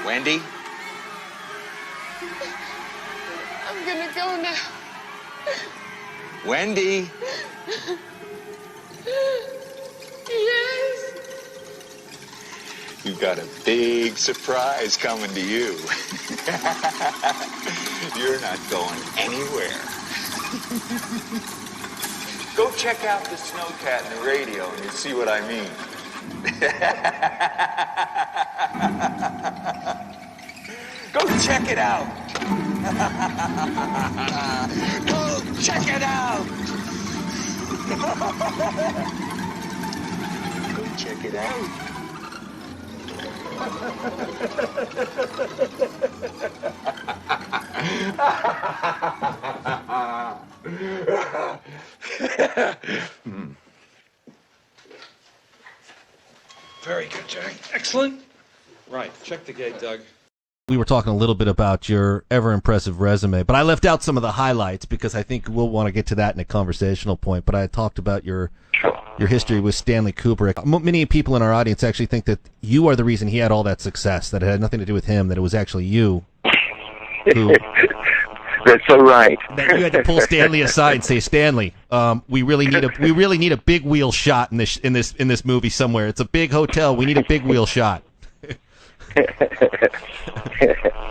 Wendy? I'm gonna go now. Wendy? Yes. You've got a big surprise coming to you. You're not going anywhere. Go check out the snowcat in the radio and you'll see what I mean. Go check it out. Go check it out. Go check it out. Very good, Jack. Excellent. Right. Check the gate, Doug. We were talking a little bit about your ever-impressive resume, but I left out some of the highlights because I think we'll want to get to that in a conversational point. But I had talked about your history with Stanley Kubrick. Many people in our audience actually think that you are the reason he had all that success, that it had nothing to do with him, that it was actually you who... That's so right. That you had to pull Stanley aside and say, Stanley, we really need a big wheel shot in this movie somewhere. It's a big hotel. We need a big wheel shot.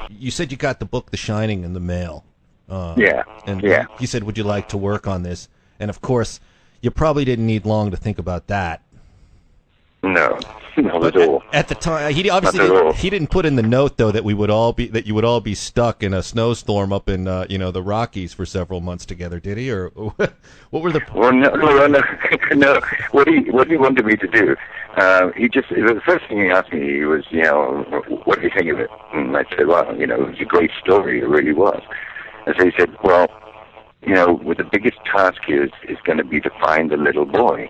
You said you got the book The Shining in the mail. You said, would you like to work on this? And of course, you probably didn't need long to think about that. No, not at all. At the time, he obviously he didn't put in the note though that you would all be stuck in a snowstorm up in the Rockies for several months together, did he? Or what were the? Well, no. What he wanted me to do, the first thing he asked me was, what do you think of it? And I said, well, it was a great story. It really was. And so he said, well, what the biggest task is going to be to find the little boy.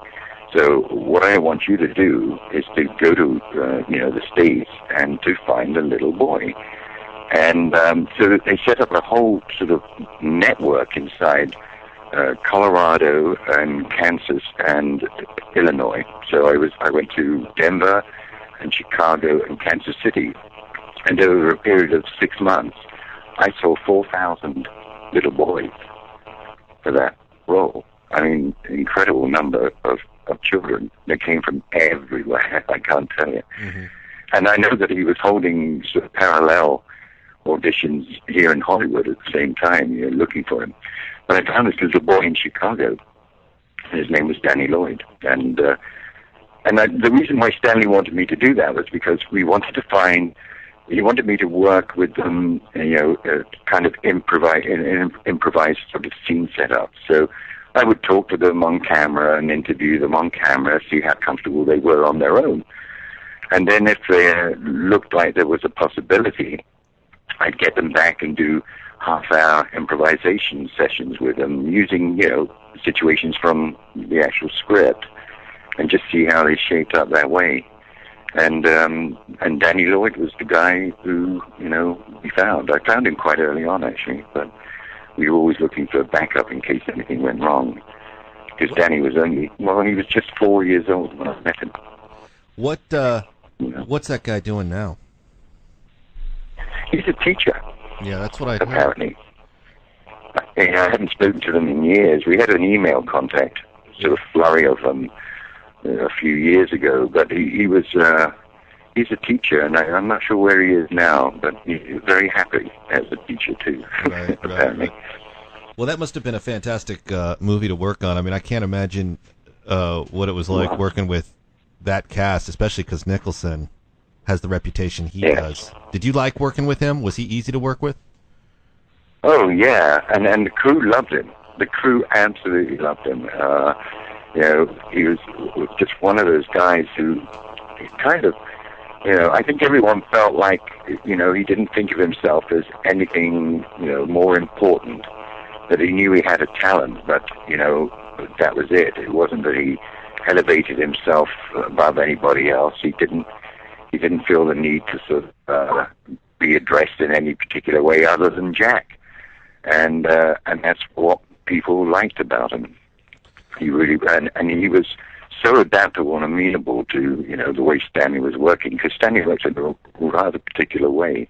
So what I want you to do is to go to, the States and to find a little boy. And so they set up a whole sort of network inside Colorado and Kansas and Illinois. So I went to Denver and Chicago and Kansas City. And over a period of 6 months, I saw 4,000 little boys for that role. I mean, incredible number of children that came from everywhere, I can't tell you. Mm-hmm. And I know that he was holding sort of parallel auditions here in Hollywood at the same time, looking for him. But I found this little boy in Chicago. His name was Danny Lloyd. And the reason why Stanley wanted me to do that was because he wanted me to work with them, kind of improvise sort of scene setup. So I would talk to them on camera and interview them on camera, see how comfortable they were on their own. And then if they looked like there was a possibility, I'd get them back and do half-hour improvisation sessions with them using, situations from the actual script and just see how they shaped up that way. And Danny Lloyd was the guy who, we found. I found him quite early on, actually, but we were always looking for a backup in case anything went wrong. Because Danny was he was just 4 years old when I met him. What's that guy doing now? He's a teacher. Yeah, that's what I heard. Apparently. I haven't spoken to them in years. We had an email contact, sort of flurry of them, a few years ago. But he was, he's a teacher, and I'm not sure where he is now, but he's very happy as a teacher, too, apparently. Right. Well, that must have been a fantastic movie to work on. I mean, I can't imagine what it was like working with that cast, especially because Nicholson has the reputation he does. Did you like working with him? Was he easy to work with? Oh, yeah, and the crew loved him. The crew absolutely loved him. He was just one of those guys who kind of, I think everyone felt like, he didn't think of himself as anything, more important. That he knew he had a talent, but, that was it. It wasn't that he elevated himself above anybody else. He didn't feel the need to sort of be addressed in any particular way other than Jack. And that's what people liked about him. He really, and he was so adaptable and amenable to, the way Stanley was working, because Stanley worked in a rather particular way.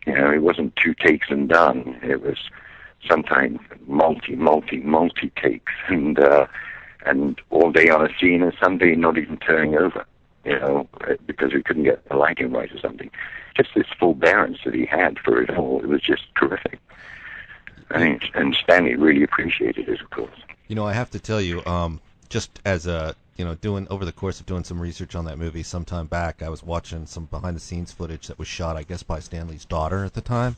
It wasn't 2 takes and done. It was sometimes multi takes, and all day on a scene, and some day not even turning over, because we couldn't get the lighting right or something. Just this forbearance that he had for it all, it was just terrific. And Stanley really appreciated it, of course. I have to tell you, just as over the course of doing some research on that movie some time back, I was watching some behind-the-scenes footage that was shot, I guess, by Stanley's daughter at the time.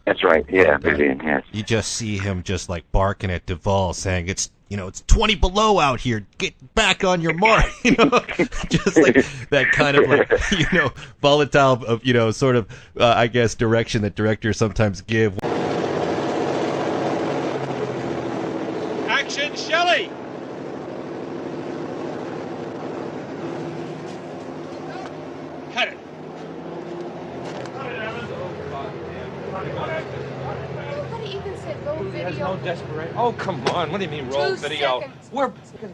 That's right, yeah, brilliant, yes. You just see him just like barking at Duvall, saying, it's 20 below out here, get back on your mark, just like that kind of like, volatile, sort of, I guess, direction that directors sometimes give. Action, Shelley! Cut it. Nobody even said roll video. There's no desperation. Oh, come on. What do you mean roll 2 video? seconds. We're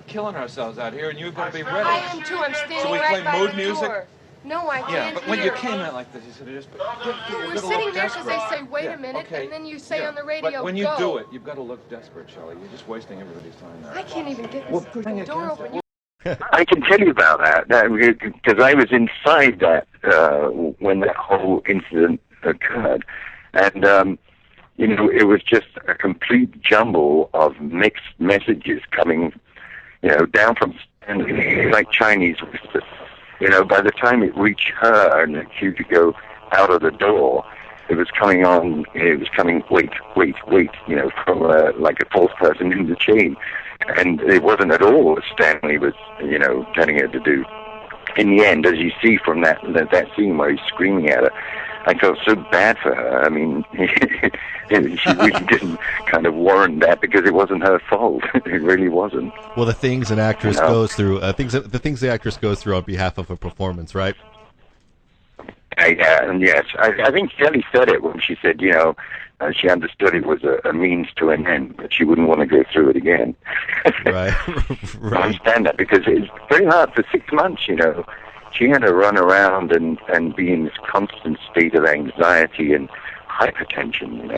killing ourselves out here, and you're going to be ready. I am too. I'm standing So we right play by mood the music? door. No, I can't Yeah, but when you hear. came out like this, you should have just... We're sitting there because they say, wait a minute, okay. and then you say Yeah. on the radio, But when you go. do it, you've got to look desperate, Shelley. You're just wasting everybody's time there. I can't even get Well, this pushing door against open. it. I can tell you about that because I was inside that when that whole incident occurred, and it was just a complete jumble of mixed messages coming, down from Stanley, like Chinese whispers. By the time it reached her and the cue to go out of the door, it was coming on. It was coming, wait, from like a fourth person in the chain. And it wasn't at all what Stanley was, telling her to do. In the end, as you see from that scene where he's screaming at her, I felt so bad for her. I mean, she really didn't kind of warrant that because it wasn't her fault. It really wasn't. Well, the things an actress goes through, the things the actress goes through on behalf of a performance, right? And yes, I think Shelley said it when she said, she understood it was a means to an end, but she wouldn't want to go through it again. Right. I understand that because it's very hard for 6 months, She had to run around and be in this constant state of anxiety and hypertension,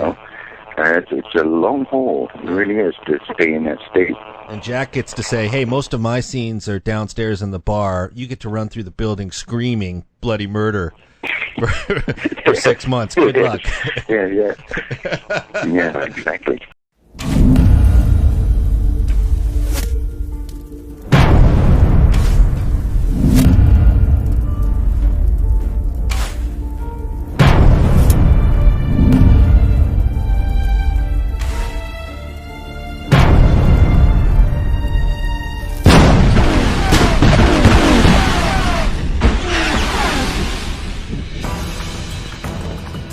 It's a long haul. It really is to stay in that state. And Jack gets to say, hey, most of my scenes are downstairs in the bar. You get to run through the building screaming bloody murder for 6 months. Good luck. Yeah. Yeah, exactly.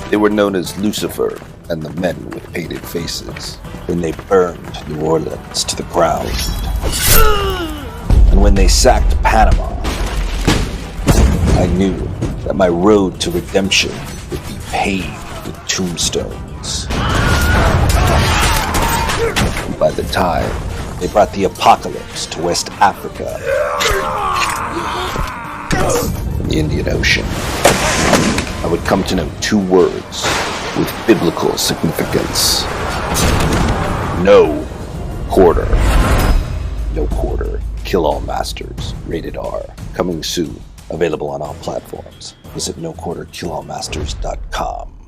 They were known as Lucifer and the Men with Painted Faces when they burned New Orleans to the ground. And when they sacked Panama, I knew that my road to redemption would be paved with tombstones. And by the time they brought the apocalypse to West Africa and the Indian Ocean, I would come to know 2 words with biblical significance. No quarter. No quarter. Kill All Masters. Rated R. Coming soon. Available on all platforms. Visit noquarterkillallmasters.com.